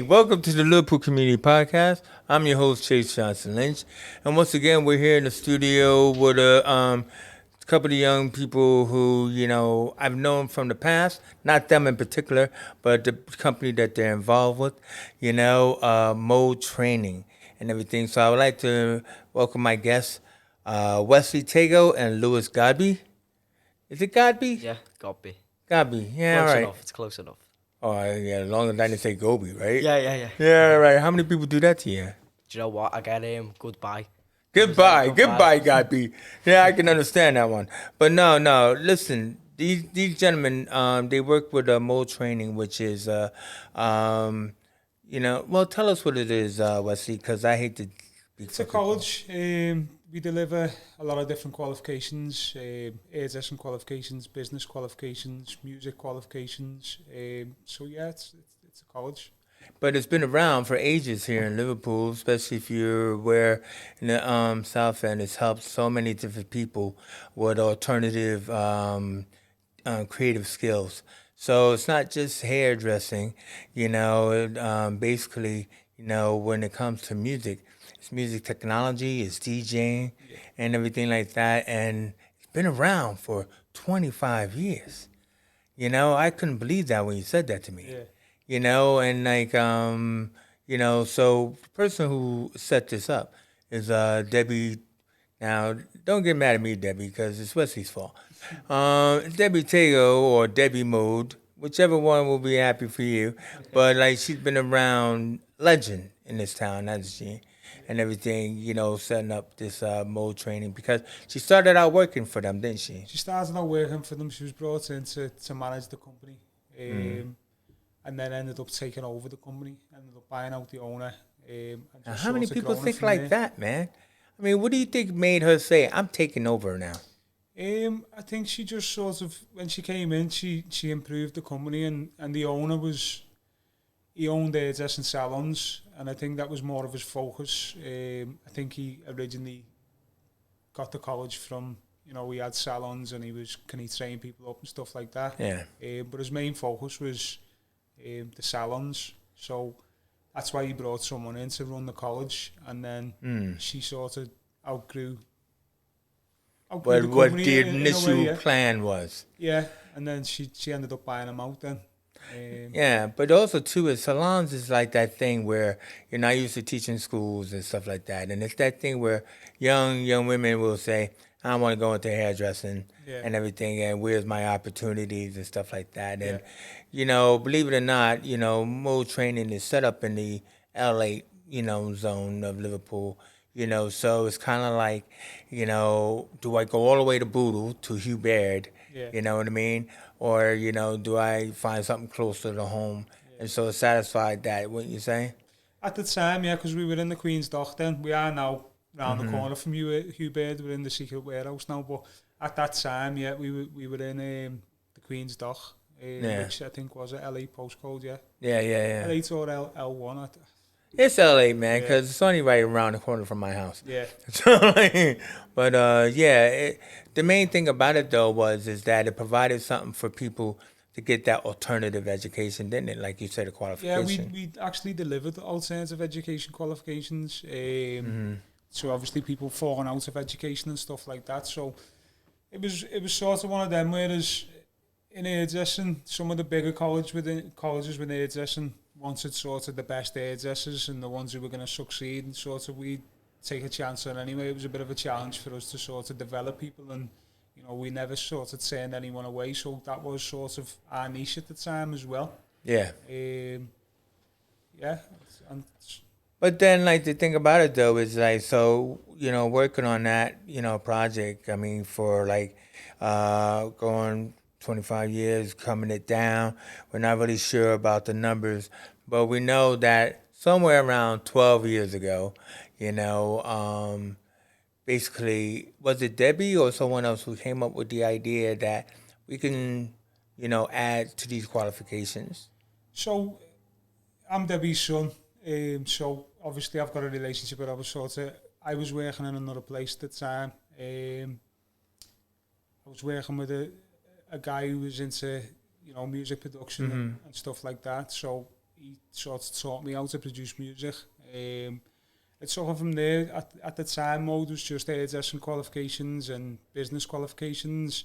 welcome to the Liverpool Community Podcast. I'm your host, Chase Johnson Lynch. And once again, we're here in the studio with a couple of young people who, I've known from the past, not them in particular, but the company that they're involved with, mode training and everything. So I would like to welcome my guests, Wesley Tago and Lewis Godby. Is it Godby? Yeah, Godby. Godby, yeah, Close all right. enough. It's close enough. Oh, yeah, as long as I didn't say Gobi, right? Yeah. Yeah, right. How many people do that to you? Do you know what? I get goodbye. Goodbye, Goodbye. Godby. Yeah, I can understand that one. But no. Listen, these gentlemen, they work with mode training, which is, well, tell us what it is, Wesley, because I hate to. It's a college. We deliver a lot of different qualifications, hairdressing qualifications, business qualifications, music qualifications. So yeah, it's a college. But it's been around for ages here in Liverpool, especially if you're aware in the South End. It's helped so many different people with alternative creative skills. So it's not just hairdressing, basically, when it comes to music, it's music technology, it's DJing and everything like that. And it's been around for 25 years. I couldn't believe that when you said that to me. Yeah. So the person who set this up is Debbie. Now, don't get mad at me, Debbie, because it's Wesley's fault. Debbie Tago or Debbie Mode, whichever one will be happy for you. But she's been around, legend in this town, hasn't she? And everything, setting up this mode training because she started out working for them, didn't she? She started out working for them. She was brought in to manage the company. And then ended up taking over the company, ended up buying out the owner. Now, how many people think like that, man? I mean, what do you think made her say, I'm taking over now? I think she just sort of, when she came in, she improved the company and the owner he owned hairdressing salons, and I think that was more of his focus. I think he originally got the college from, he had salons and can he train people up and stuff like that. Yeah. But his main focus was the salons, so that's why he brought someone in to run the college, and then she sort of outgrew the what the in initial a way, plan was. Yeah, and then she ended up buying them out then. Yeah, but also too, is salons is like that thing where you're not used to teaching schools and stuff like that, and it's that thing where young women will say, I want to go into hairdressing and everything, and where's my opportunities and stuff like that. And, believe it or not, mode training is set up in the LA, zone of Liverpool, so it's kind of like, do I go all the way to Boodle, to Hugh Baird, you know what I mean? Or, do I find something closer to home? And so it satisfied that, wouldn't you say? At the time, yeah, because we were in the Queen's Dock then. We are now round the corner from Hugh Baird. We're in the Secret Warehouse now, but at that time, yeah, we were in the Queen's Dock, which I think was a LA postcode, yeah. Yeah. L8 or L1. It's LA, man, because it's only right around the corner from my house. Yeah. But the main thing about it though is that it provided something for people to get that alternative education, didn't it? Like you said, a qualification. Yeah, we actually delivered alternative education qualifications. So obviously people falling out of education and stuff like that. So it was sort of one of them. Whereas in hairdressing, some of the bigger colleges within hairdressing wanted sort of the best hairdressers and the ones who were going to succeed, and sort of we take a chance on anyway. It was a bit of a challenge for us to sort of develop people, and we never sort of turned anyone away. So that was sort of our niche at the time as well. Yeah. But then, the thing about it though is working on that project. I mean, for going 25 years, coming it down. We're not really sure about the numbers, but we know that somewhere around 12 years ago, basically, was it Debbie or someone else who came up with the idea that we can, add to these qualifications? So, I'm Debbie's son, so obviously I've got a relationship with her. I was working in another place at the time. I was working with a guy who was into music production and stuff like that. So he sort of taught me how to produce music. It's sort of from there, at the time, mode was just hairdressing qualifications and business qualifications.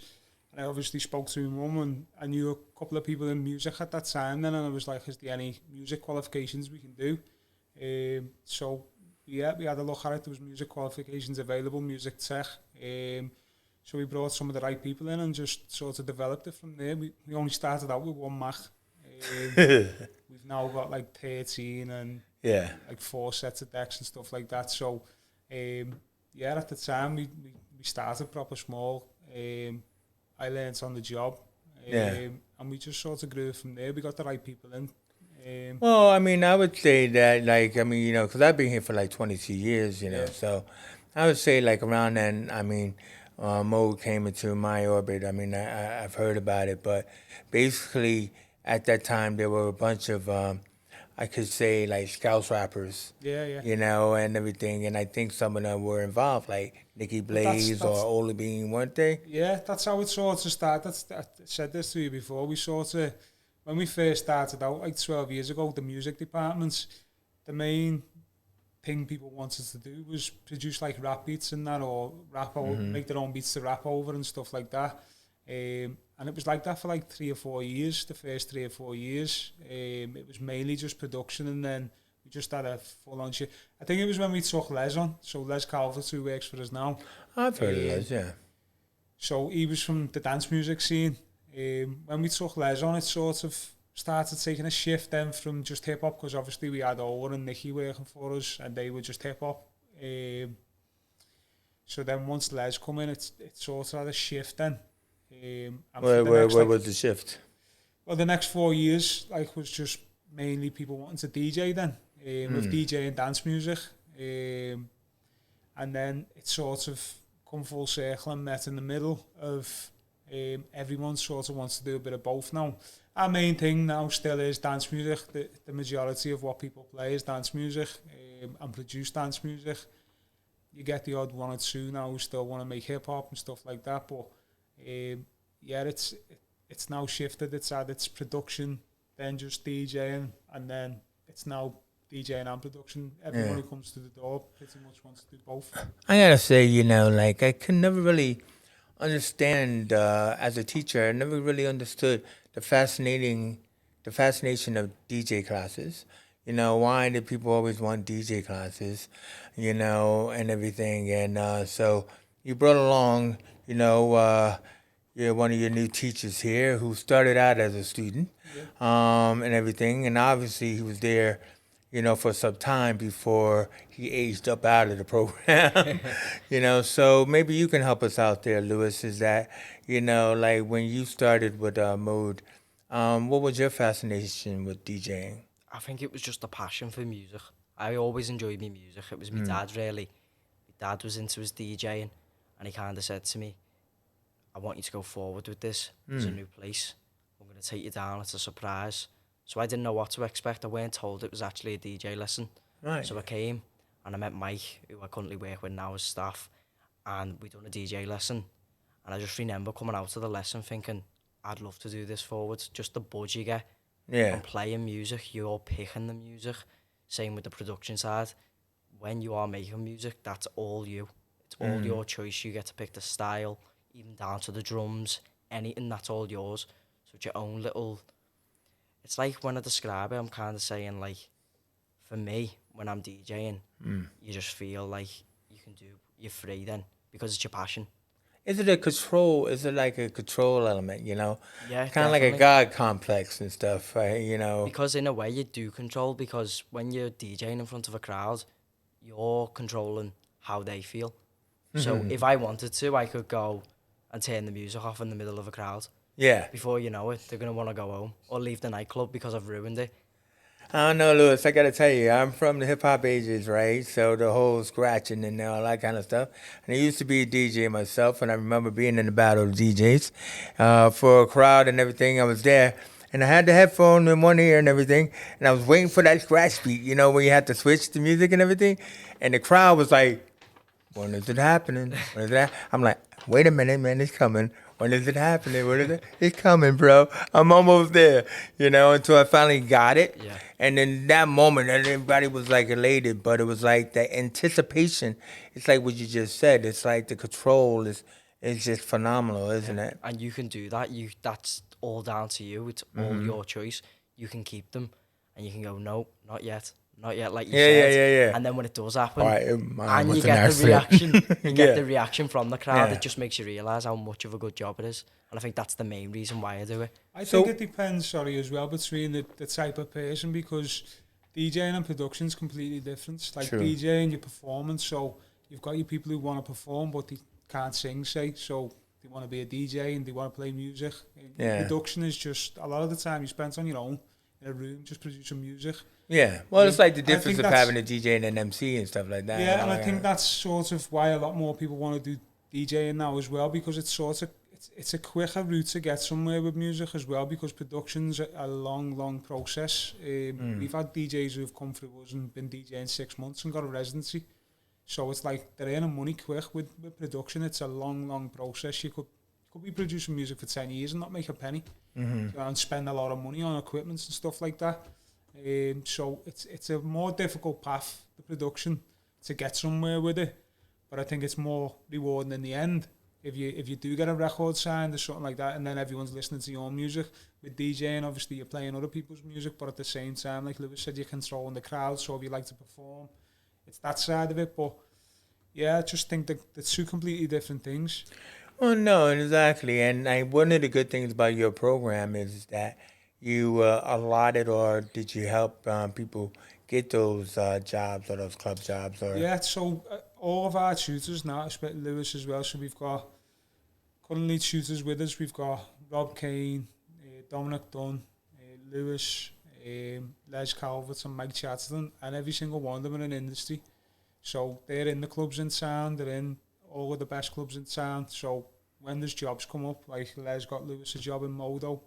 And I obviously spoke to my mum, and I knew a couple of people in music at that time then, and I was like, is there any music qualifications we can do? So yeah, we had a look at it. There was music qualifications available, music tech. So we brought some of the right people in and just sort of developed it from there. We only started out with one Mac. We've now got like 13 and like 4 sets of decks and stuff like that. So yeah, at the time we started proper small. I learned on the job. And we just sort of grew from there. We got the right people in. Well, I mean, I would say that, like, I mean, you know, because I've been here for like 22 years, you know, so I would say like around then, I mean, mode came into my orbit. I mean, I've heard about it, but basically at that time there were a bunch of, I could say like Scouse rappers, you know, and everything, and I think some of them were involved, like Nikki Blaze or Ola Bean, weren't they? Yeah, that's how it sort of started. I said this to you before. We sort of, when we first started out, like 12 years ago, the music departments, the main thing people wanted to do was produce like rap beats and that, or rap over, make their own beats to rap over and stuff like that. And it was like that for like 3 or 4 years, the first 3 or 4 years. It was mainly just production, and then we just had a full-on shit. I think it was when we took Les on, so Les Calvert, who works for us now. I've heard of Les, yeah. So he was from the dance music scene. When we took Les on, it sort of started taking a shift then from just hip-hop, because obviously we had Ola and Nicky working for us, and they were just hip-hop. So then once Les come in, it sort of had a shift then. Where was the shift? Well, the next 4 years, like, was just mainly people wanting to DJ then, with DJ and dance music. And then it sort of come full circle and met in the middle of everyone sort of wants to do a bit of both now. Our main thing now still is dance music. The majority of what people play is dance music, and produce dance music. You get the odd one or two now who still want to make hip-hop and stuff like that, but yeah, it's now shifted. It's had its production, then just DJing, and then it's now DJing and production. Everyone who comes to the door pretty much wants to do both. I gotta say, you know, like, I could never really understand, as a teacher, I never really understood the fascination of DJ classes. You know, why did people always want DJ classes, you know, and everything. And so you brought along, you know, you're one of your new teachers here who started out as a student, and everything. And obviously he was there, you know, for some time before he aged up out of the program, you know. So maybe you can help us out there, Lewis, is that, you know, like when you started with Mode, what was your fascination with DJing? I think it was just a passion for music. I always enjoyed my music. It was my dad, really. My dad was into his DJing, and he kind of said to me, I want you to go forward with this. It's a new place. I'm going to take you down. It's a surprise. So I didn't know what to expect. I weren't told it was actually a DJ lesson. Right. So I came, and I met Mike, who I currently work with now as staff, and we done a DJ lesson. And I just remember coming out of the lesson thinking, I'd love to do this forward. Just the buzz you get from playing music. You're picking the music. Same with the production side. When you are making music, that's all you. It's all your choice. You get to pick the style, even down to the drums, anything, that's all yours. So it's your own little... It's like when I describe it, I'm kind of saying, like, for me, when I'm DJing, you just feel like you're free then, because it's your passion. Is it a control? Is it like a control element, you know? Yeah, kind of like a God complex and stuff, right? You know? Because in a way you do control, because when you're DJing in front of a crowd, you're controlling how they feel. So if I wanted to, I could go and turn the music off in the middle of a crowd. Yeah. Before you know it, they're going to want to go home or leave the nightclub because I've ruined it. I don't know, Lewis. I got to tell you, I'm from the hip-hop ages, right? So the whole scratching and all that kind of stuff. And I used to be a DJ myself, and I remember being in the battle of DJs for a crowd and everything. I was there, and I had the headphone in one ear and everything, and I was waiting for that scratch beat, you know, where you had to switch the music and everything. And the crowd was like, when is it happening? When is that? I'm like, wait a minute, man, it's coming. when is it happening? When is it? It's coming, bro. I'm almost there. Until I finally got it. Yeah. And then that moment, everybody was like elated, but it was like the anticipation. It's like what you just said. It's like the control is just phenomenal, isn't it? And you can do that. That's all down to you. It's all your choice. You can keep them, and you can go, no, not yet, not yet, like you said. Yeah. And then when it does happen, All right, and you was an get the accident. reaction, you get Yeah. the reaction from the crowd. Yeah. It just makes you realise how much of a good job it is. And I think that's the main reason why I do it. I So- think it depends, as well, between the type of person, because DJing and production is completely different. Like True. DJing, your performance, so you've got your people who want to perform, but they can't sing, say, so they want to be a DJ and they want to play music. And Yeah. production is just, a lot of the time you spend on your own in a room just producing music. Yeah. Well, it's like the I difference think of that's- having a DJ and an MC and stuff like that. Yeah, and I think that's sort of why a lot more people want to do DJing now as well, because it's sort of it's a quicker route to get somewhere with music as well, because production's a long process. We've had DJs who've come through us and been DJing 6 months and got a residency, so it's like they're earning money quick with production. It's a long process. You could be producing music for 10 years and not make a penny, and spend a lot of money on equipment and stuff like that. So it's a more difficult path, the production, to get somewhere with it, but I think it's more rewarding in the end if you do get a record signed or something like that, and then everyone's listening to your music. With DJing, obviously you're playing other people's music, but at the same time, like Lewis said, you're controlling the crowd, so if you like to perform, it's that side of it. But yeah, I just think that they're two completely different things. Well, no, exactly. And one of the good things about your program is that you allotted, or did you help people get those jobs or those club jobs? Or Yeah, so all of our tutors now, especially Lewis as well, so we've got currently tutors with us. We've got Rob Kane, Dominic Dunn, Lewis, Les Calvert and Mike Chatterton, and every single one of them are in industry. So they're in the clubs in town, they're in all of the best clubs in town. So when there's jobs come up, like Les got Lewis a job in Modo,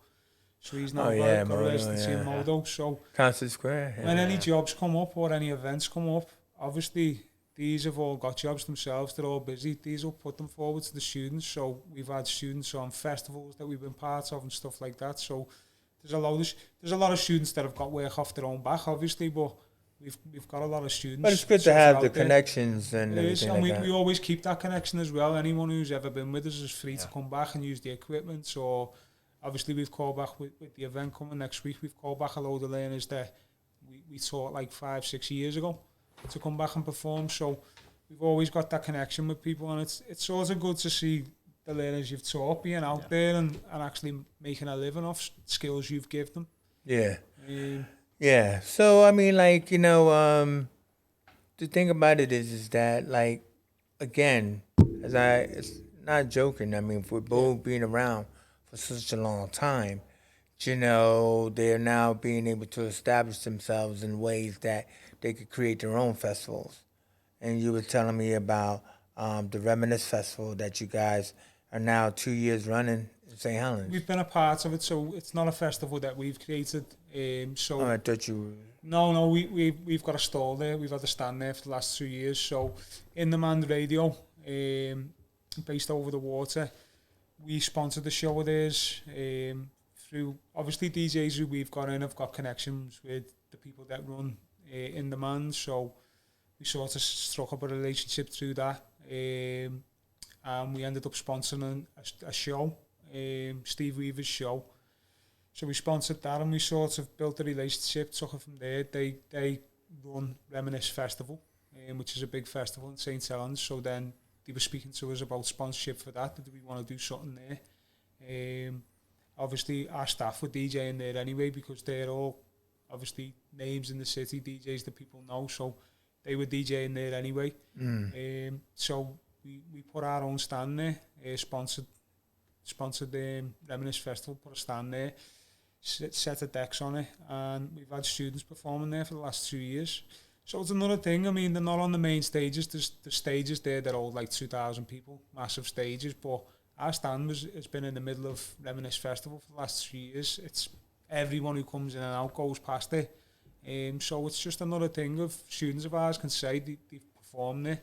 so he's now got a Modo, residency in Modo. So Concert Square. when any jobs come up or any events come up, obviously these have all got jobs themselves, they're all busy. These will put them forward to the students. So we've had students on festivals that we've been part of and stuff like that. So there's a lot of students that have got work off their own back, obviously, but we've got a lot of students. But it's good to sort of have out the there. connections and It is, everything and like that. we always keep that connection as well. Anyone who's ever been with us is free to come back and use the equipment. So obviously we've called back with the event coming next week. We've called back a load of learners that we taught like 5-6 years ago to come back and perform. So we've always got that connection with people, and it's also good to see the learners you've taught being out there and actually making a living off skills you've given them. Yeah. Um, Yeah. So I mean, like, the thing about it is that, like, again, it's not joking. I mean, for both being around for such a long time, they're now being able to establish themselves in ways that they could create their own festivals. And you were telling me about the Reminisce Festival that you guys are now 2 years running in St. Helens. we've been a part of it, so it's not a festival that we've created. So I thought you. No, we've got a stall there. We've had a stand there for the last 2 years. So in the Man Radio, based over the water, we sponsored the show of theirs through, obviously, DJs who we've got in have got connections with the people that run in the Man. So we sort of struck up a relationship through that. And we ended up sponsoring a show, Steve Weaver's show. So we sponsored that, and we sort of built a relationship, took it from there. They run Reminisce Festival, which is a big festival in St. Helens. So then they were speaking to us about sponsorship for that. Did we want to do something there? Obviously, our staff were DJing there anyway, because they're all obviously names in the city, DJs that people know. So they were DJing there anyway. So we put our own stand there, sponsored the Reminisce Festival, put a stand there, set of decks on it, and we've had students performing there for the last 2 years. So it's another thing. I mean, they're not on the main stages. There's the stages there, they're all like 2,000 people, massive stages, but our stand has been in the middle of Reminisce Festival for the last 3 years. It's everyone who comes in and out goes past it. So it's just another thing of students of ours can say they've performed there.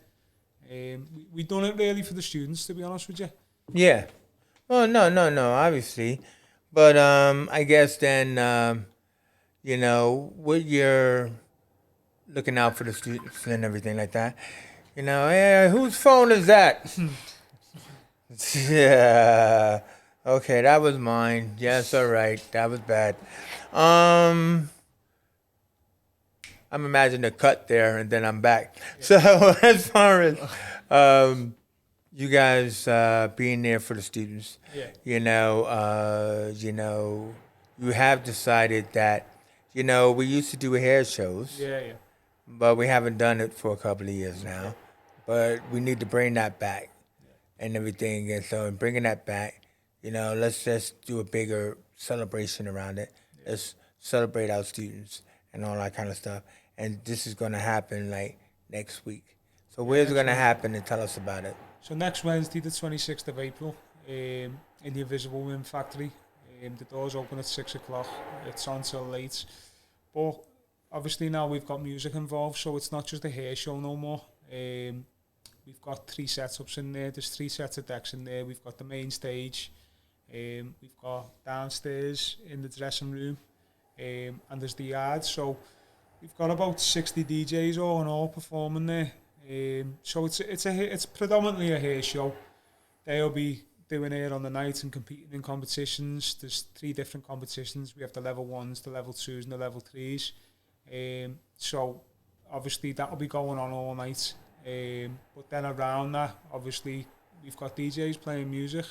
We done it really for the students, to be honest with you. Yeah. Well, no, obviously, but I guess then what you're looking out for the students and everything like that. Hey, whose phone is that? Yeah. Okay, that was mine. Yes, all right. That was bad. Um, I'm imagining a cut there, and then I'm back. So as far as you guys being there for the students, Yeah. you have decided that, we used to do hair shows, Yeah. but we haven't done it for a couple of years now. Yeah. But we need to bring that back and everything. And so, in bringing that back, let's just do a bigger celebration around it. Let's celebrate our students and all that kind of stuff. And this is going to happen like next week. So, where's it next going to week. happen? And tell us about it. So next Wednesday, the 26th of April, in the Invisible Women Factory. The doors open at 6 o'clock. It's on till late. But obviously now we've got music involved, so it's not just a hair show no more. We've got 3 setups in there. There's 3 sets of decks in there. We've got the main stage. We've got downstairs in the dressing room. And there's the yard. So we've got about 60 DJs all in all performing there. So it's predominantly a hair show. They'll be doing hair on the night and competing in competitions. There's 3 different competitions. We have the level 1s, the level 2s and the level 3s. So obviously that'll be going on all night. But then around that, obviously we've got DJs playing music.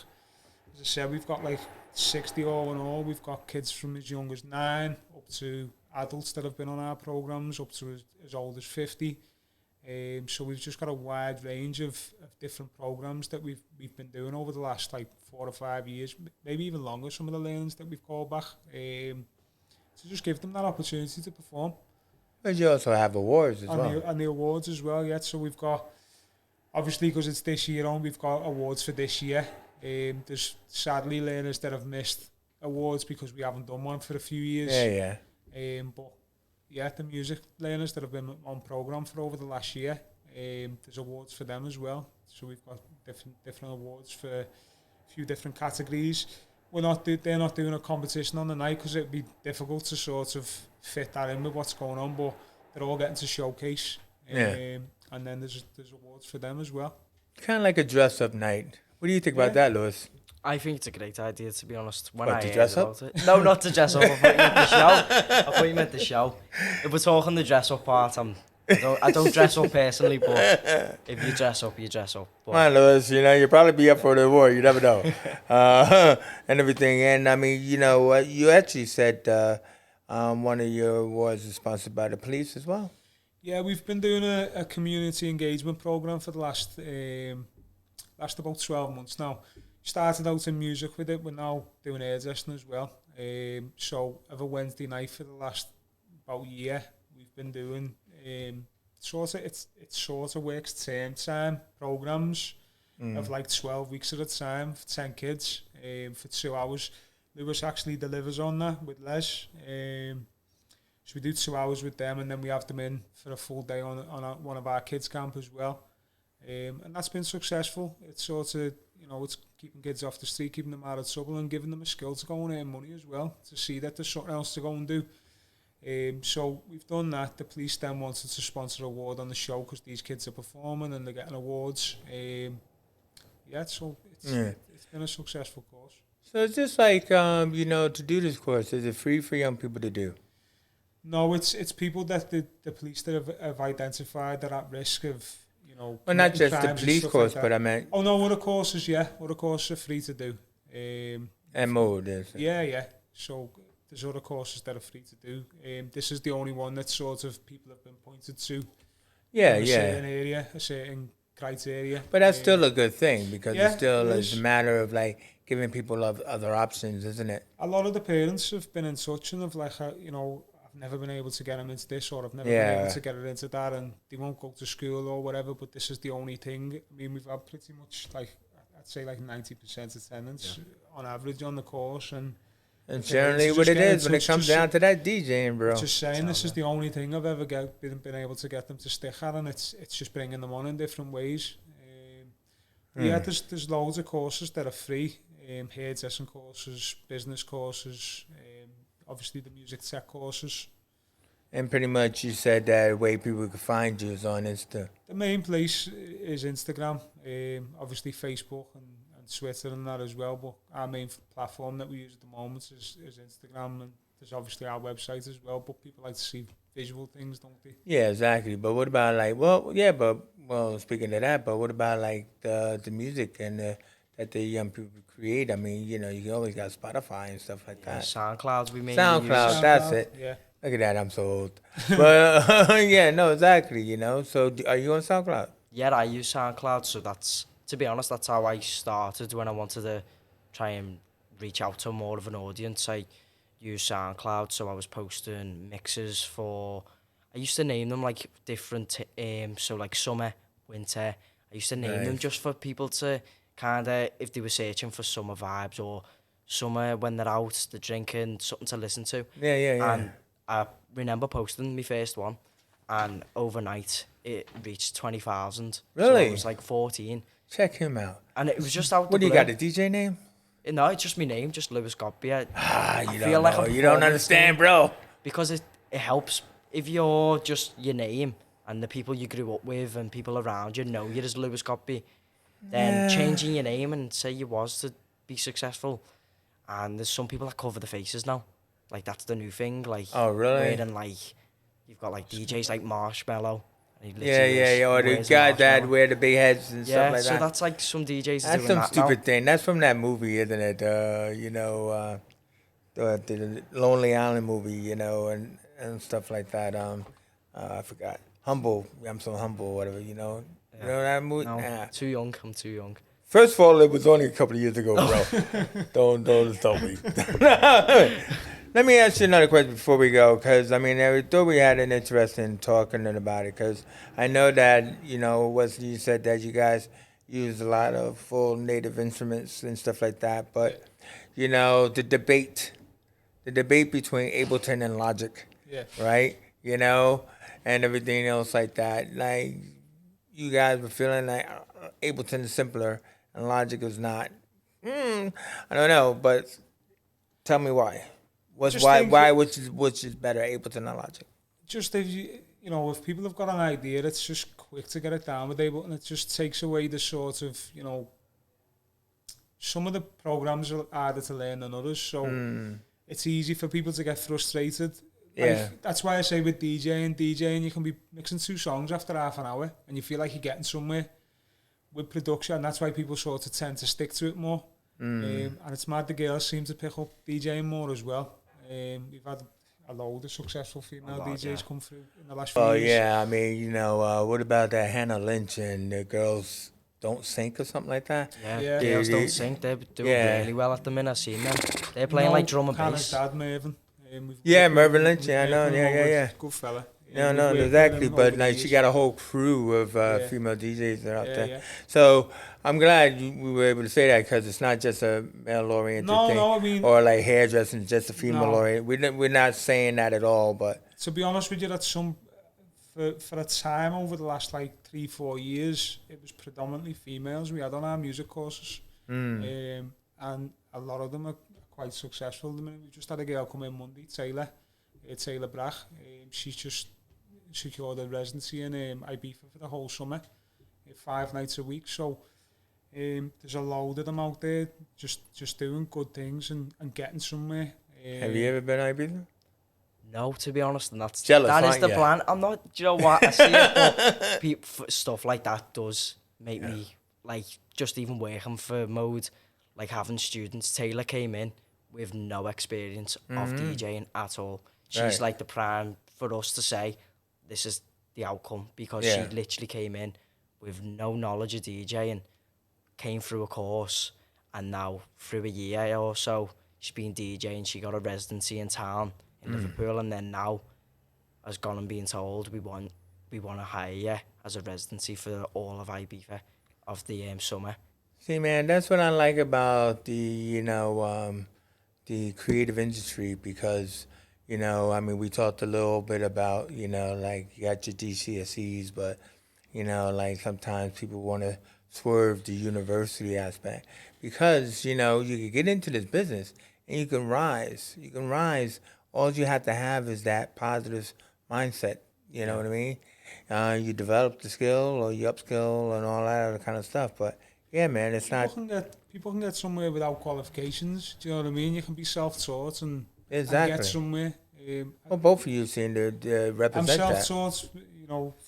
As I said, we've got like 60 all in all. We've got kids from as young as 9 up to adults that have been on our programs up to as old as 50. So we've just got a wide range of different programs that we've been doing over the last like 4 or 5 years, maybe even longer. Some of the learnings that we've called back to just give them that opportunity to perform. But you also have awards as well. And the awards as well, yeah. So we've got, obviously because it's this year on, we've got awards for this year. There's sadly learners that have missed awards because we haven't done one for a few years. Yeah. But yeah, the music learners that have been on programme for over the last year, there's awards for them as well. So we've got different awards for a few different categories. They're not doing a competition on the night because it'd be difficult to sort of fit that in with what's going on, but they're all getting to showcase. And then there's awards for them as well. Kind of like a dress-up night. What do you think about that, Lewis? I think it's a great idea, to be honest. When What, I to heard dress up? about it. No, not to dress up. I thought you meant the show. I thought you meant the show. If we're talking the dress up part, I don't dress up personally, but if you dress up, you dress up. But Come on, Lewis, you'll probably be up for the award. You never know. And everything. And, I mean, you actually said one of your awards is sponsored by the police as well. Yeah, we've been doing a community engagement programme for the last about 12 months now. Started out in music with it, we're now doing hairdressing as well. So every Wednesday night for the last about year, we've been doing it sort of works term time programs of like 12 weeks at a time for 10 kids for 2 hours. Lewis actually delivers on that with Les. So we do 2 hours with them, and then we have them in for a full day on one of our kids' camp as well. And that's been successful. It's sort of, it's keeping kids off the street, keeping them out of trouble, and giving them a skill to go and earn money as well, to see that there's something else to go and do. So we've done that. The police then wanted to sponsor an award on the show because these kids are performing and they're getting awards. So it's been a successful course. So it's just like, to do this course, is it free for young people to do? No, it's people that the police that have identified that are at risk of, Well, not just the police course, like but I meant... Oh, no, other courses, yeah. Other courses are free to do. MO, is it? Yeah. So there's other courses that are free to do. This is the only one that sort of people have been pointed to. A certain area, a certain criteria. But that's still a good thing because it still it is a matter of like giving people other options, isn't it? A lot of the parents have been in touch and have like, I've never been able to get them into this, or I've never been able to get her into that, and they won't go to school or whatever, but this is the only thing. I mean, we've had pretty much like, I'd say like 90% attendance on average on the course, and generally what it is when it comes down to that DJing, bro. Just saying, this is the only thing I've ever been able to get them to stick at, and it's just bringing them on in different ways. Yeah, there's loads of courses that are free. hairdressing courses, business courses, obviously the music tech courses. And pretty much you said that way people could find you is on Insta. The main place is Instagram, obviously Facebook and Twitter and that as well, but our main platform that we use at the moment is Instagram, and there's obviously our website as well, but people like to see visual things, don't they? Yeah, exactly. But what about like, well, yeah, but well, speaking of that, but what about like the music and that the young people create? I mean, you know, you always got Spotify and stuff like that. SoundCloud we mainly SoundCloud, use. that's it. Yeah. Look at that, I'm so old. But yeah, no, exactly. You know, so are you on SoundCloud? Yeah, I use SoundCloud, so that's, to be honest, that's how I started when I wanted to try and reach out to more of an audience. I used SoundCloud, so I was posting mixes for, I used to name them like different, so like summer, winter. I used to name them Nice. just for people to kind of, if they were searching for summer vibes or summer when they're out, they're drinking, something to listen to. Yeah, yeah, yeah. And I remember posting my first one, and overnight it reached 20,000. So Really? I was like 14, Check him out. and it was just out. What do the you got, blue. a DJ name? No, it's just my name, just Lewis Godby. You I don't feel like know. I'm You don't performing understand, still, bro. because it helps if you're just your name and the people you grew up with and people around you know you as Lewis Godby. Then Yeah. changing your name and say you was to be successful. And there's some people that cover the faces now. Like, that's the new thing. Like, Oh, really? wearing, like, you've got, like, DJs like Marshmallow. And he Yeah, literally yeah, yeah. Or the wears a guys that marshmallow. wear the big heads and Yeah, stuff like so that. that's, like, some DJs That's doing some that stupid now. thing. That's from that movie, isn't it? You know, the Lonely Island movie, you know, and stuff like that. I forgot. Humble. I'm so humble, whatever, you know. You know that movie? No, Nah. too young. I'm too young. First of all, it was only a couple of years ago, bro. don't tell me. Let me ask you another question before we go, because I mean, I thought we had an interesting talking about it, because I know that you know, what you said that you guys use a lot of full native instruments and stuff like that, but you know, the debate between Ableton and Logic, Yeah. right? You know, and everything else like that, like you guys were feeling like Ableton is simpler and Logic is not. I don't know, but tell me why. Just think- Which is better, Ableton or Logic? Just if you know, if people have got an idea, it's just quick to get it down with Ableton. It just takes away the sort of, you know, some of the programs are harder to learn than others, so it's easy for people to get frustrated. Yeah. That's why I say with DJing, you can be mixing two songs after half an hour, and you feel like you're getting somewhere with production, and that's why people sort of tend to stick to it more. And it's mad the girls seem to pick up DJing more as well. We've had a load of successful female DJs come through in the last few Oh years. yeah, I mean, you know, what about that Hannah Lynch and the girls don't sink or something like that? Yeah, Yeah. girls They- don't sing. They're doing yeah. really well at the minute. I've seen them. They're playing like drum and Hannah's bass. dad, Mervyn. Yeah, Mervyn Lynch, yeah, I know, worked with yeah, him yeah, over- yeah. Good fella. No, We've no, worked with exactly. him But over the like, she years. got a whole crew of Yeah. female DJs that are out Yeah, there. yeah. So I'm glad we were able to say that, because it's not just a male-oriented thing, No, I mean, or like hairdressing, just a female No. oriented. We're not saying that at all. But to be honest with you, that's for a time over the last like 3-4 years, it was predominantly females we had on our music courses, and a lot of them are quite successful. I mean, we just had a girl come in Monday, Taylor Brach. She's just secured a residency in Ibiza for the whole summer, 5 nights a week. So there's a load of them out there just doing good things and getting somewhere. have you ever been Ibiza? No, to be honest, and that's Jealous, that is aren't the ya? plan. I'm not. Do you know what? I see it, but stuff like that does make me like just even working for Mode, like having students. Taylor came in with no experience of DJing at all. She's Right. like the prime for us to say this is the outcome, because Yeah. she literally came in with no knowledge of DJing, came through a course, and now through a year or so she's been DJing. She got a residency in town in Liverpool, and then now has gone and been told we want to hire you as a residency for all of Ibiza of the summer. See, man, that's what I like about the creative industry, because, you know, I mean, we talked a little bit about, you know, like you got your GCSEs, but You know, like sometimes people want to swerve the university aspect because you can get into this business and you can rise. You can rise. All you have to have is that positive mindset. You know Yeah. what I mean? You develop the skill or you upskill and all that other kind of stuff. But yeah, man, it's People not can get somewhere without qualifications. Do you know what I mean? You can be self-taught and get exactly. somewhere. Well, both of you seem to I'm represent that. self-taught,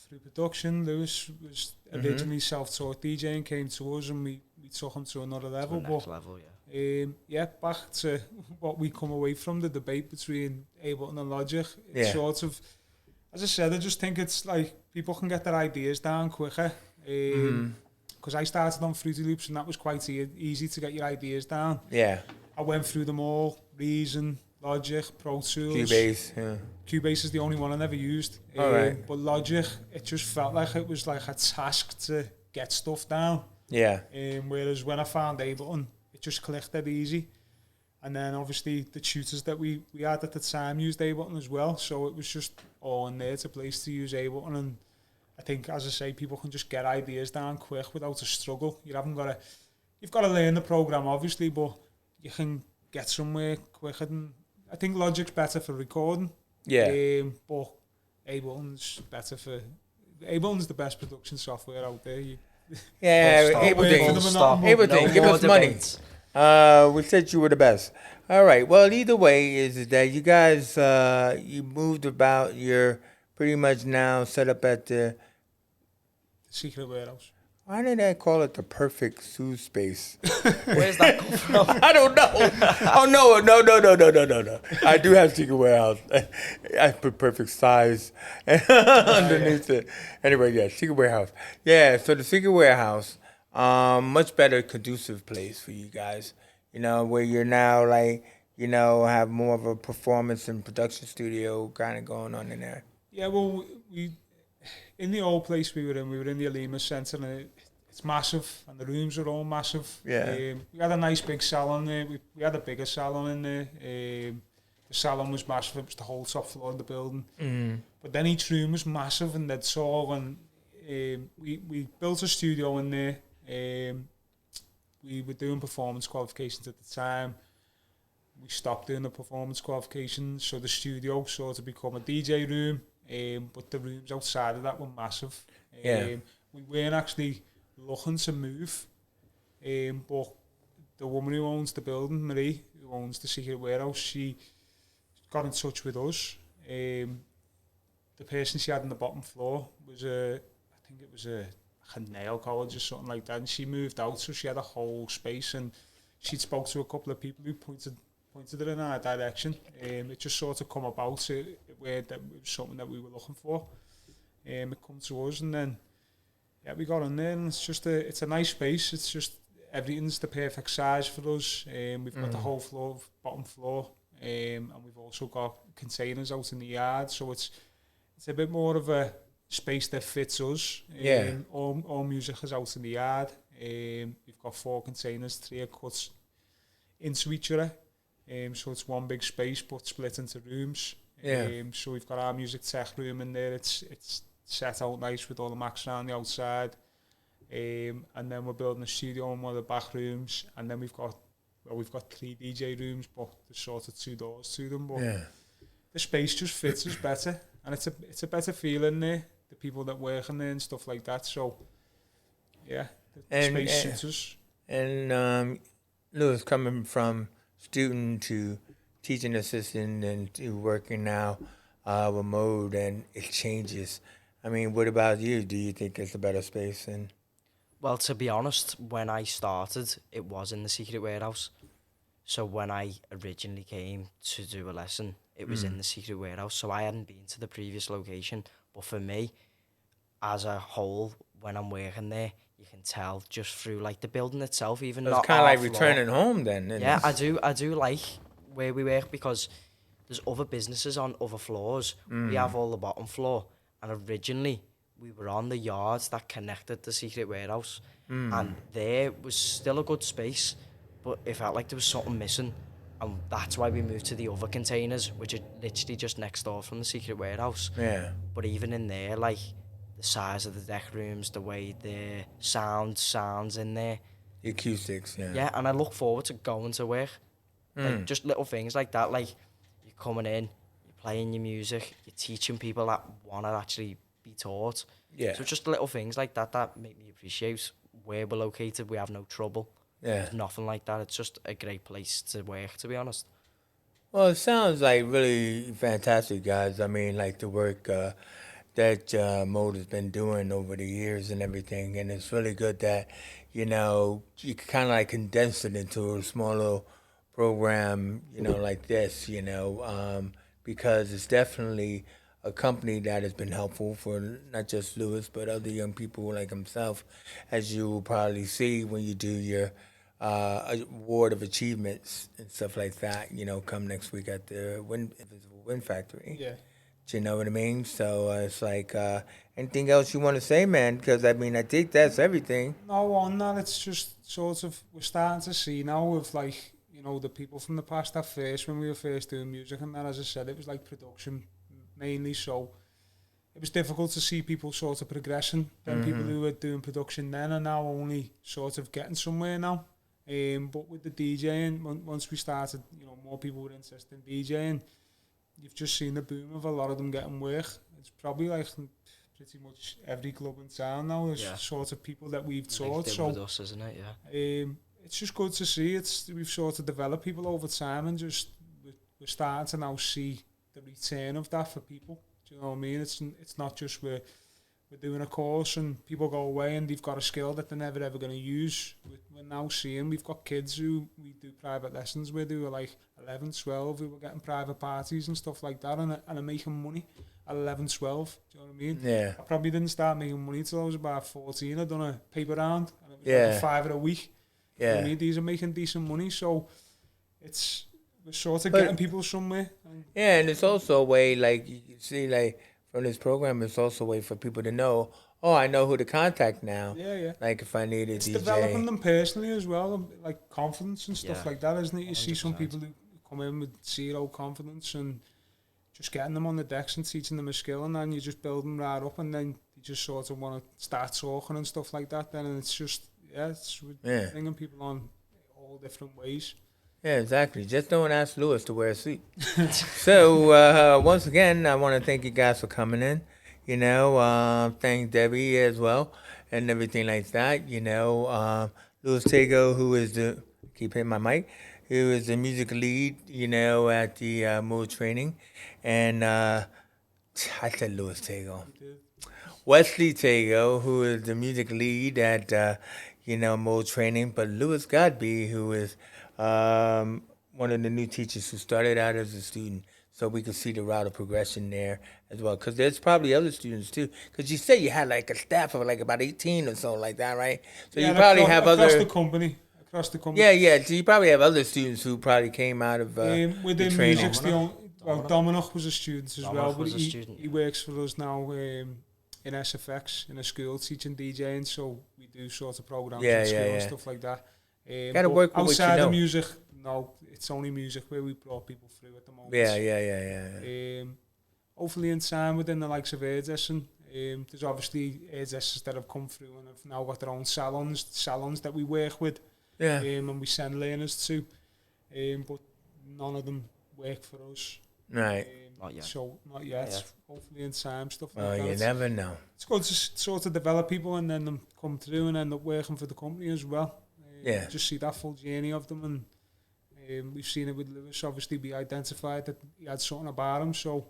through production. Lewis was Hmm. originally self-taught DJ and came to us, and we took him to another To level. the next But level, yeah. yeah, back to what we come away from, the debate between Ableton and Logic. It's Yeah. sort of, as I said, I just think it's like people can get their ideas down quicker. Hmm. Because I started on Fruity Loops and that was quite easy to get your ideas down. Yeah. I went through them all: Reason, Logic, Pro Tools. Cubase. Yeah. Cubase is the only one I never used. All right. But Logic, it just felt like it was like a task to get stuff down. Yeah. Whereas when I found Ableton, it just clicked dead easy. And then obviously the tutors that we had at the time used Ableton as well. So it was just all in there to place to use Ableton. And I think, as I say, people can just get ideas down quick without a struggle. You've got to learn the program obviously, but you can get somewhere quicker than, I think Logic's better for recording. Yeah. But Ableton's Ableton's the best production software out there. Yeah. Full stop. Able Full things. stop. Able No things. Give more us money. debates. We said you were the best. All right. Well, either way is that you guys you moved about. You're pretty much now set up at the. Secret Warehouse. Why did I call it the perfect Sue space? Where's that come from? I don't know. Oh no. I do have secret warehouse. I put perfect size underneath it. Anyway, yeah, secret warehouse. Yeah, so the secret warehouse, much better conducive place for you guys. Where you're now like, have more of a performance and production studio kind of going on in there. Yeah, well, we in the old place we were in the Alima Centre, and it's massive, and the rooms are all massive. Yeah. We had a nice big salon there. We had a bigger salon in there. The salon was massive. It was the whole top floor of the building. Mm-hmm. But then each room was massive, and that's all. And we built a studio in there. We were doing performance qualifications at the time. We stopped doing the performance qualifications, so the studio sort of become a DJ room. But the rooms outside of that were massive. Yeah. We weren't actually looking to move, but the woman who owns the building, Marie, who owns the secret warehouse, she got in touch with us. The person she had on the bottom floor was I think it was a nail college or something like that, and she moved out, so she had a whole space, and she'd spoke to a couple of people who pointed her in our direction. It just sort of come about. It was something that we were looking for. It come to us, and then we got in there, and it's a nice space. It's just everything's the perfect size for us. We've got the whole floor, bottom floor, and we've also got containers out in the yard, so it's a bit more of a space that fits us. Yeah. All music is out in the yard. We've got 4 containers, 3 are cut into each other. So it's one big space but split into rooms. Yeah. So we've got our music tech room in there. It's set out nice with all the Macs around the outside. And then we're building a studio in one of the back rooms. And then we've got 3 DJ rooms, but there's sort of 2 doors to them. But Yeah. the space just fits us better, and it's a better feeling there. The people that work in there and stuff like that. So yeah, the space suits us. And Lewis, coming from student to teaching assistant and to working now remote, and it changes. I mean, what about you? Do you think it's a better space? And Well, to be honest, when I started, it was in the secret warehouse. So when I originally came to do a lesson, it was in the secret warehouse. So I hadn't been to the previous location. But for me, as a whole, when I'm working there, you can tell just through like the building itself, even it's not kind of our like floor. returning home then. Isn't Yeah, it? I do like where we work because there's other businesses on other floors. We have all the bottom floor, and originally we were on the yards that connected the secret warehouse, and there was still a good space, but it felt like there was something missing, and that's why we moved to the other containers, which are literally just next door from the secret warehouse. Yeah. But even in there, like, the size of the deck rooms, the way the sounds in there. The acoustics, yeah. Yeah, and I look forward to going to work. Like, just little things like that. Like, you're coming in, you're playing your music, you're teaching people that want to actually be taught. Yeah. So just little things like that that make me appreciate where we're located. We have no trouble. Yeah. There's nothing like that. It's just a great place to work, to be honest. Well, it sounds like really fantastic, guys. I mean, like the work that Mode has been doing over the years and everything, and it's really good that you kind of like condense it into a small little program, like this, because it's definitely a company that has been helpful for not just Lewis but other young people like himself, as you will probably see when you do your award of achievements and stuff like that. Come next week at the Invisible Wind Factory. Yeah. Do you know what I mean? So it's like anything else you want to say, man? Because I mean, I think that's everything. No, on that, it's just sort of, we're starting to see now with like, the people from the past at first, when we were first doing music and that, as I said, it was like production mainly, so it was difficult to see people sort of progressing. Then people who were doing production then are now only sort of getting somewhere now. But with the DJing, once we started, more people were interested in DJing, you've just seen the boom of a lot of them getting work. It's probably like pretty much every club in town now. There's sort of people that we've taught. So with us, isn't it? Yeah. It's just good to see. We've sort of developed people over time, and just we're starting to now see the return of that for people. Do you know what I mean? It's not just we're doing a course and people go away and they've got a skill that they're never ever going to use. We're now seeing, we've got kids who we do private lessons with who are like 11, 12, who were getting private parties and stuff like that, and are making money at 11, 12. Do you know what I mean? Yeah. I probably didn't start making money till I was about 14. I'd done a paper round and it was like a $5 a week. Yeah. You know what I mean? These are making decent money, so we're sort of getting people somewhere. And it's also a way, like, you can see, like, from this program, it's also a way for people to know, oh, I know who to contact now. Yeah. Like, if I need a It's DJ. developing them personally as well, like confidence and stuff Yeah. like that, isn't it? You see some 100%. people who come in with zero confidence and just getting them on the decks and teaching them a skill, and then you just build them right up, and then you just sort of want to start talking and stuff like that. Then, and it's just, bringing people on all different ways. Yeah, exactly. Just don't ask Lewis to wear a suit. So, once again, I want to thank you guys for coming in. Thank Debbie as well and everything like that. Louis Tego, who is keep hitting my mic, who is the music lead, at the Mood Training. And I said Louis Tego. Wesley Tego, who is the music lead at, Mold Training, but Louis Godby, who is one of the new teachers who started out as a student, so we could see the route of progression there as well. Because there's probably other students too. Because you said you had like a staff of like about 18 or something like that, right? So you probably have across other the company. Yeah. So you probably have other students who probably came out of within the training. music. Dominic was a student as well, but he works for us now in SFX in a school teaching DJing. So we do sort of programs in school and stuff like that. Gotta work with outside what you know. of music. No, it's only music where we brought people through at the moment. Yeah. Hopefully in time within the likes of hairdressing. There's obviously hairdressers that have come through and have now got their own salons that we work with. Yeah. And we send learners to. But none of them work for us. Right. Not yet. So not yet. Yeah. Hopefully in time, stuff like Oh, that. you never know. It's good to sort of develop people and then them come through and end up working for the company as well. Yeah. Just see that full journey of them, and we've seen it with Lewis. Obviously, we identified that he had something about him, so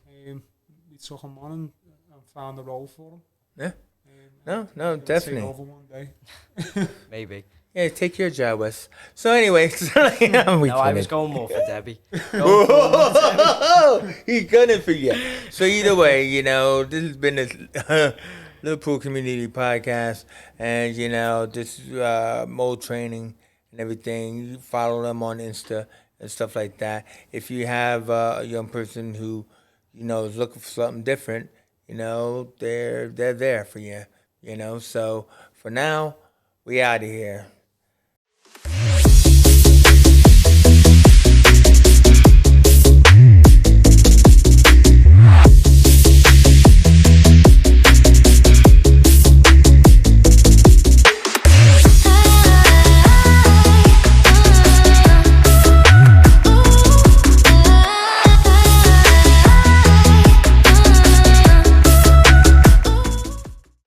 we took him on and found a role for him. Yeah. No, definitely. Take over one day. Maybe. Yeah, take your job, Wes. So anyway, I was going more for Debbie. He's gunning for you. So either way, this has been the Liverpool Community Podcast, and this Mold Training and everything. You follow them on Insta and stuff like that. If you have a young person who is looking for something different, they're there for you. So for now, we out of here.